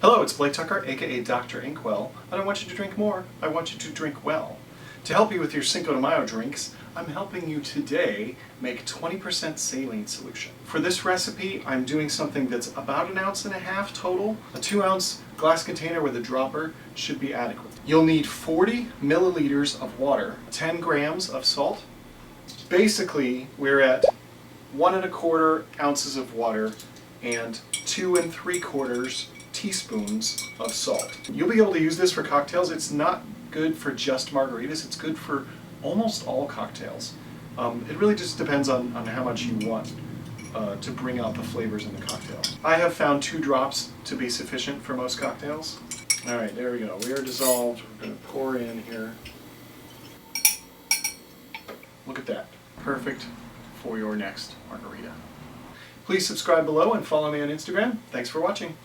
Hello, it's Blake Tucker, aka Dr. Inkwell. I don't want you to drink more, I want you to drink well. To help you with your Cinco de Mayo drinks, I'm helping you today make 20% saline solution. For this recipe, I'm doing something that's about 1.5 ounces total. A 2-ounce glass container with a dropper should be adequate. You'll need 40 milliliters of water, 10 grams of salt. Basically, we're at 1¼ ounces of water and 2 3/4 teaspoons of salt. You'll be able to use this for cocktails. It's not good for just margaritas, it's good for almost all cocktails. It really just depends on how much you want to bring out the flavors in the cocktail. I have found 2 drops to be sufficient for most cocktails. Alright, there we go. We are dissolved. We're going to pour in here. Look at that. Perfect for your next margarita. Please subscribe below and follow me on Instagram. Thanks for watching.